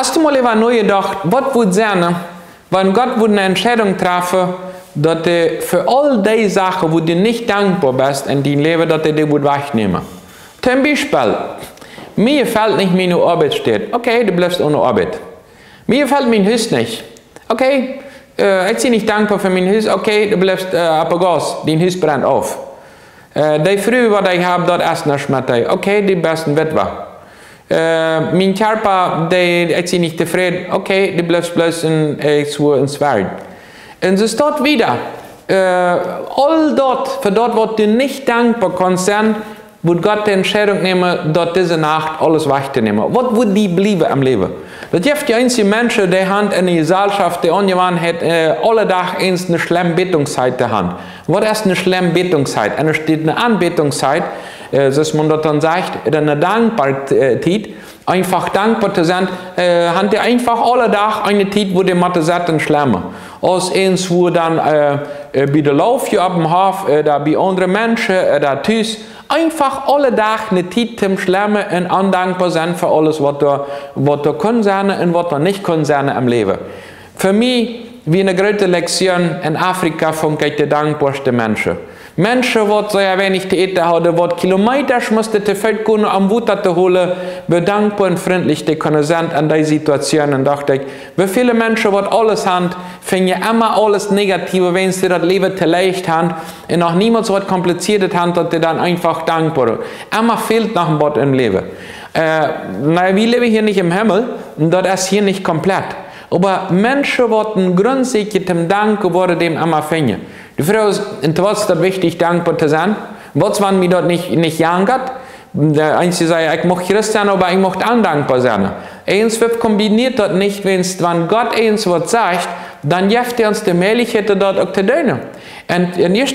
Hast du mal über neu gedacht, was würde sein, wenn Gott eine Entscheidung treffen, dass er für all die Sachen, wo du nicht dankbar bist in deinem Leben, dass er die wegnehmen? Zum Beispiel, mir gefällt nicht, meine Arbeit steht. Okay, du bleibst ohne Arbeit. Mir gefällt mein Haus nicht. Okay, ich bin nicht dankbar für mein Haus. Okay, du bleibst ab Gas, dein Haus brennt auf. Die Früh, was ich habe, dort erst nicht mit dir. Okay, die besten Witwe. Mein Körper, ich bin nicht zufrieden. Okay, du bleibst bloß ins Welt. Und so steht wieder, all dort, für dort, was du nicht dankbar kannst sein, wird Gott die Entscheidung nehmen, dort diese Nacht alles wegzunehmen. Was wird die bleiben am Leben? Das gibt die einzigen Menschen, die haben in der Gesellschaft, die angewandt hat, alle Tag eine schlimme Betungszeit der Hand. Was ist eine schlimme Betungszeit? Und es steht eine Anbetungszeit, dass man dort dann sagt, eine Dankbarkeit, einfach dankbar zu sein, haben die einfach alle Tag eine Zeit, wo die Mathe satten schlemmen. Als eins, wo dann bei der Lauf hier ab dem Hof, da bei anderen Menschen, da tüß, einfach alle Tag eine Zeit zum Schlemmen und andankbar sein für alles, was da können sein und was da nicht können sein im Leben. Für mich, wie eine große Lektion in Afrika von die dankbarsten Menschen. Menschen, die so wenig zu essen haben, die Kilometer mussten zu viel gehen, um Futter zu holen, wie dankbar und freundlich die können sein in dieser Situation. Und dachte ich, wie viele Menschen, die alles haben, finden ja immer alles Negative, wenn sie das Leben zu leicht haben und noch niemals was Kompliziertes haben, dass sie dann einfach dankbar sind. Immer fehlt noch ein Wort im Leben. Wir leben hier nicht im Himmel und das ist hier nicht komplett. Aber Menschen, die grundsätzlich zum Dank geworden dem immer finden. Die Frau ist trotzdem wichtig, dankbar zu sein. Was, wenn mir dort nicht jagen? Der Einzige sagt, ich möchte Christ sein, aber ich möchte undankbar sein. Eins wird kombiniert dort nicht, wenn Gott eins was sagt, dann gibt er uns die Möglichkeit, dort auch zu tun. Und in 1.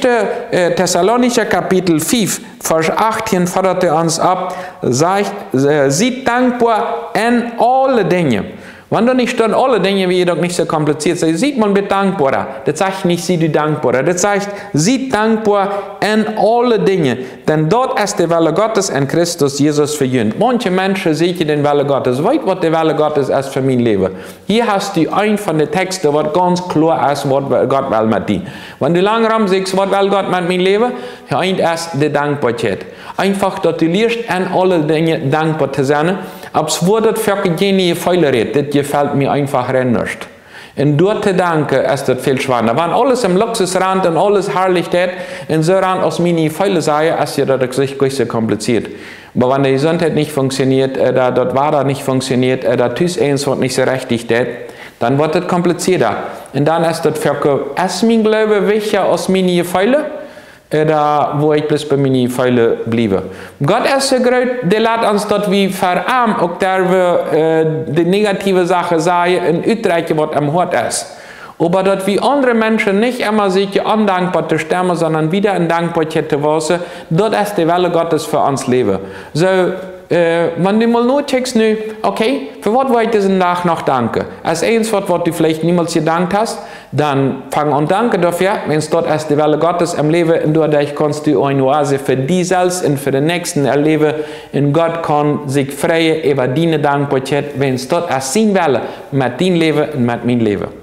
Thessalonicher Kapitel 5, Vers 18 fordert er uns ab, sagt, seid dankbar in alle Dinge. Wenn du nicht dann alle Dinge, wie jedoch nicht so kompliziert sind, sieht man mit dankbarer. Das sagt nicht, sieh du dankbarer. Das sagt, sieht dankbar in alle Dinge. Denn dort ist die Wille Gottes in Christus Jesus verjüngt. Manche Menschen sehen den Wille Gottes. Weißt was die Wille Gottes ist für mein Leben? Hier hast du einen von den Texten, was ganz klar ist, was Gott will mit dir. Wenn du lange rumsiehst, was will Gott mit meinem Leben? Ja, ist die Dankbarkeit. Einfach, dass du lernst, in alle Dinge dankbar zu sein. Aber es wurde für keine Fehler redet. Das gefällt mir einfach nicht. Und dort zu danken ist das viel schwerer. Wenn alles im Luxusrand und alles herrlich ist, in so Rand aus meine Fehler sei, ist ja das nicht so kompliziert. Aber wenn die Gesundheit nicht funktioniert, dort war das nicht funktioniert, da tust eins, was nicht so richtig ist, dann wird das komplizierter. Und dann ist das für mein Glaube wichtiger als meine Fehler. Da, wo ich bloß bei meinen Fehler bleibe. Gott ist so groß, der lässt uns dort wie verarmen, auch da wir die negative Sache sagen, und Utreichen, was am Hort ist. Aber dort wie andere Menschen nicht immer sich undankbar zu sterben, sondern wieder in Dankbarkeit zu wachsen, dort ist die Wille Gottes für uns Leben. So, wenn du mal nur checkst, okay, für was wollte ich diesen Tag noch danken? Als eins, was du vielleicht niemals gedankt hast, dann fang an danke dafür, wenn es dort ist die Wille Gottes im Leben, und dadurch kannst du eine Oase für dich selbst und für den Nächsten erleben, und Gott kann sich freuen über deine Dankbarkeit, wenn es dort ist sein Wille mit deinem Leben und mit meinem Leben.